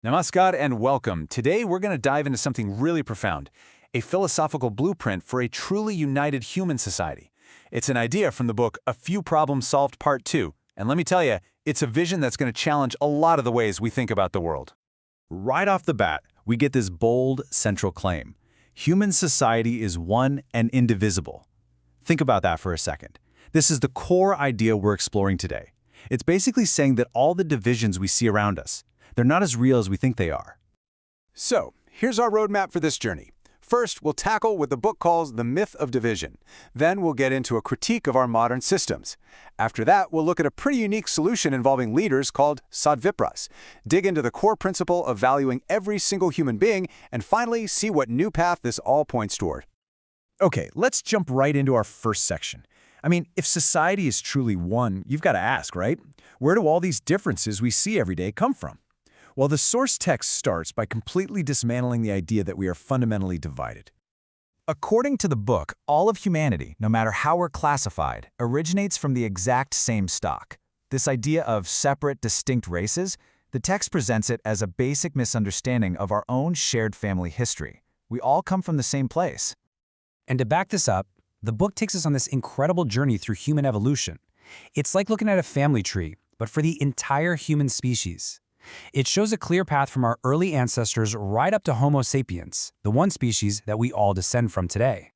Namaskar and welcome. Today we're going to dive into something really profound, a philosophical blueprint for a truly united human society. It's an idea from the book A Few Problems Solved Part 2, and let me tell you, it's a vision that's going to challenge a lot of the ways we think about the world. Right off the bat, we get this bold central claim. Human society is one and indivisible. Think about that for a second. This is the core idea we're exploring today. It's basically saying that all the divisions we see around us, they're not as real as we think they are. So, here's our roadmap for this journey. First, we'll tackle what the book calls the myth of division. Then we'll get into a critique of our modern systems. After that, we'll look at a pretty unique solution involving leaders called Sadvipras, dig into the core principle of valuing every single human being, and finally see what new path this all points toward. Okay, let's jump right into our first section. I mean, if society is truly one, you've got to ask, right? Where do all these differences we see every day come from? Well, the source text starts by completely dismantling the idea that we are fundamentally divided. According to the book, all of humanity, no matter how we're classified, originates from the exact same stock. This idea of separate, distinct races, the text presents it as a basic misunderstanding of our own shared family history. We all come from the same place. And to back this up, the book takes us on this incredible journey through human evolution. It's like looking at a family tree, but for the entire human species. It shows a clear path from our early ancestors right up to Homo sapiens, the one species that we all descend from today.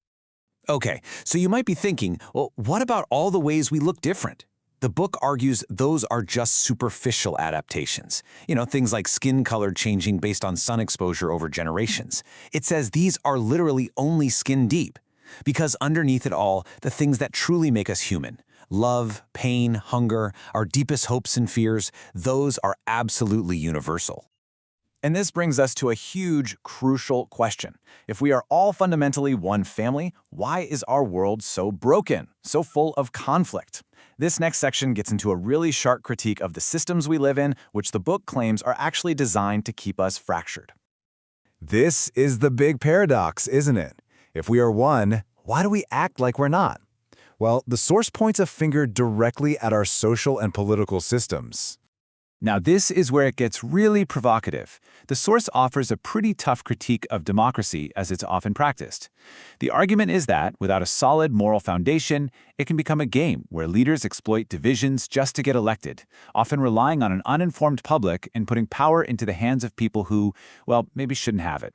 Okay, so you might be thinking, well, what about all the ways we look different? The book argues those are just superficial adaptations. Things like skin color changing based on sun exposure over generations. It says these are literally only skin deep. Because underneath it all, the things that truly make us human, love, pain, hunger, our deepest hopes and fears, those are absolutely universal. And this brings us to a huge, crucial question. If we are all fundamentally one family, why is our world so broken, so full of conflict? This next section gets into a really sharp critique of the systems we live in, which the book claims are actually designed to keep us fractured. This is the big paradox, isn't it? If we are one, why do we act like we're not? Well, the source points a finger directly at our social and political systems. Now, this is where it gets really provocative. The source offers a pretty tough critique of democracy as it's often practiced. The argument is that, without a solid moral foundation, it can become a game where leaders exploit divisions just to get elected, often relying on an uninformed public and putting power into the hands of people who, well, maybe shouldn't have it.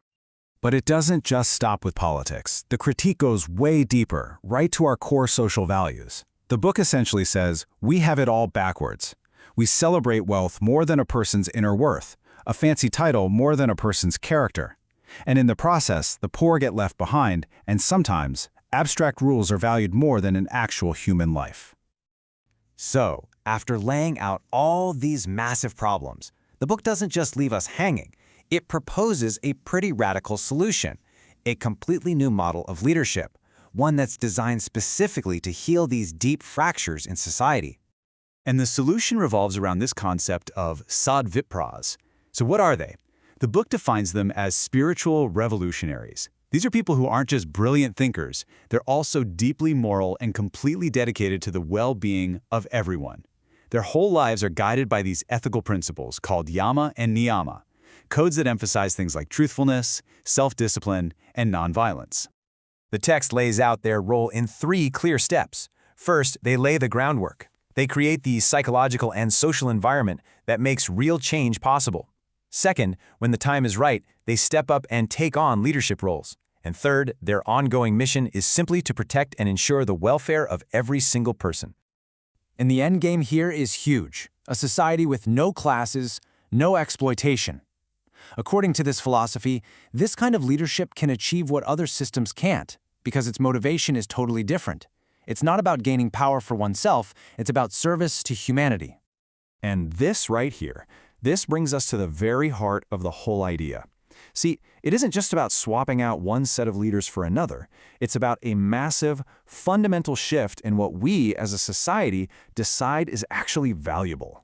But it doesn't just stop with politics. The critique goes way deeper, right to our core social values. The book essentially says, we have it all backwards. We celebrate wealth more than a person's inner worth, a fancy title more than a person's character. And in the process, the poor get left behind, and sometimes, abstract rules are valued more than an actual human life. So, after laying out all these massive problems, the book doesn't just leave us hanging. It proposes a pretty radical solution, a completely new model of leadership, one that's designed specifically to heal these deep fractures in society. And the solution revolves around this concept of Sadvipras. So what are they? The book defines them as spiritual revolutionaries. These are people who aren't just brilliant thinkers, they're also deeply moral and completely dedicated to the well-being of everyone. Their whole lives are guided by these ethical principles called yama and niyama, codes that emphasize things like truthfulness, self-discipline, and nonviolence. The text lays out their role in 3 clear steps. First, they lay the groundwork. They create the psychological and social environment that makes real change possible. Second, when the time is right, they step up and take on leadership roles. And third, their ongoing mission is simply to protect and ensure the welfare of every single person. And the end game here is huge, a society with no classes, no exploitation. According to this philosophy, this kind of leadership can achieve what other systems can't, because its motivation is totally different. It's not about gaining power for oneself, it's about service to humanity. And this right here, this brings us to the very heart of the whole idea. See, it isn't just about swapping out one set of leaders for another. It's about a massive, fundamental shift in what we, as a society, decide is actually valuable.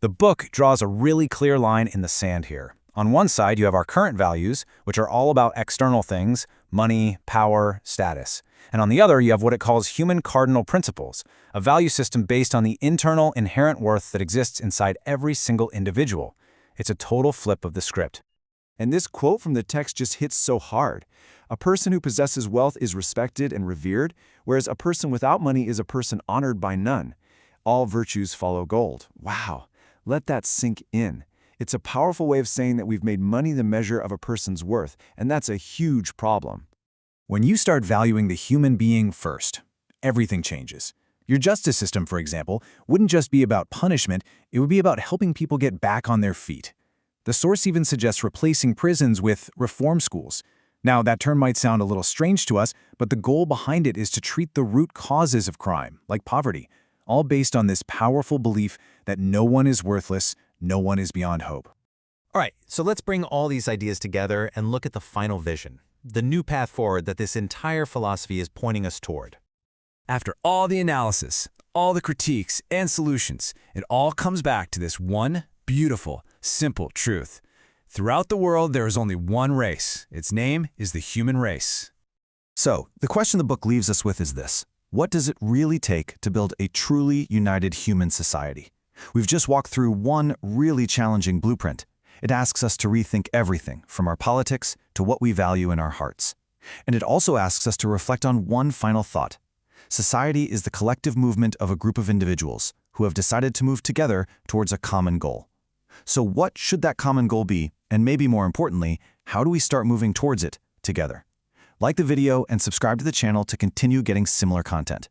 The book draws a really clear line in the sand here. On one side, you have our current values, which are all about external things, money, power, status. And on the other, you have what it calls human cardinal principles, a value system based on the internal inherent worth that exists inside every single individual. It's a total flip of the script. And this quote from the text just hits so hard. A person who possesses wealth is respected and revered, whereas a person without money is a person honored by none. All virtues follow gold. Wow. Let that sink in. It's a powerful way of saying that we've made money the measure of a person's worth, and that's a huge problem. When you start valuing the human being first, everything changes. Your justice system, for example, wouldn't just be about punishment, it would be about helping people get back on their feet. The source even suggests replacing prisons with reform schools. Now, that term might sound a little strange to us, but the goal behind it is to treat the root causes of crime, like poverty, all based on this powerful belief that no one is worthless, no one is beyond hope. All right, so let's bring all these ideas together and look at the final vision, the new path forward that this entire philosophy is pointing us toward. After all the analysis, all the critiques and solutions, it all comes back to this one beautiful, simple truth. Throughout the world, there is only one race. Its name is the human race. So, the question the book leaves us with is this. What does it really take to build a truly united human society? We've just walked through one really challenging blueprint. It asks us to rethink everything, from our politics to what we value in our hearts. And it also asks us to reflect on one final thought. Society is the collective movement of a group of individuals who have decided to move together towards a common goal. So what should that common goal be? And maybe more importantly, how do we start moving towards it together? Like the video and subscribe to the channel to continue getting similar content.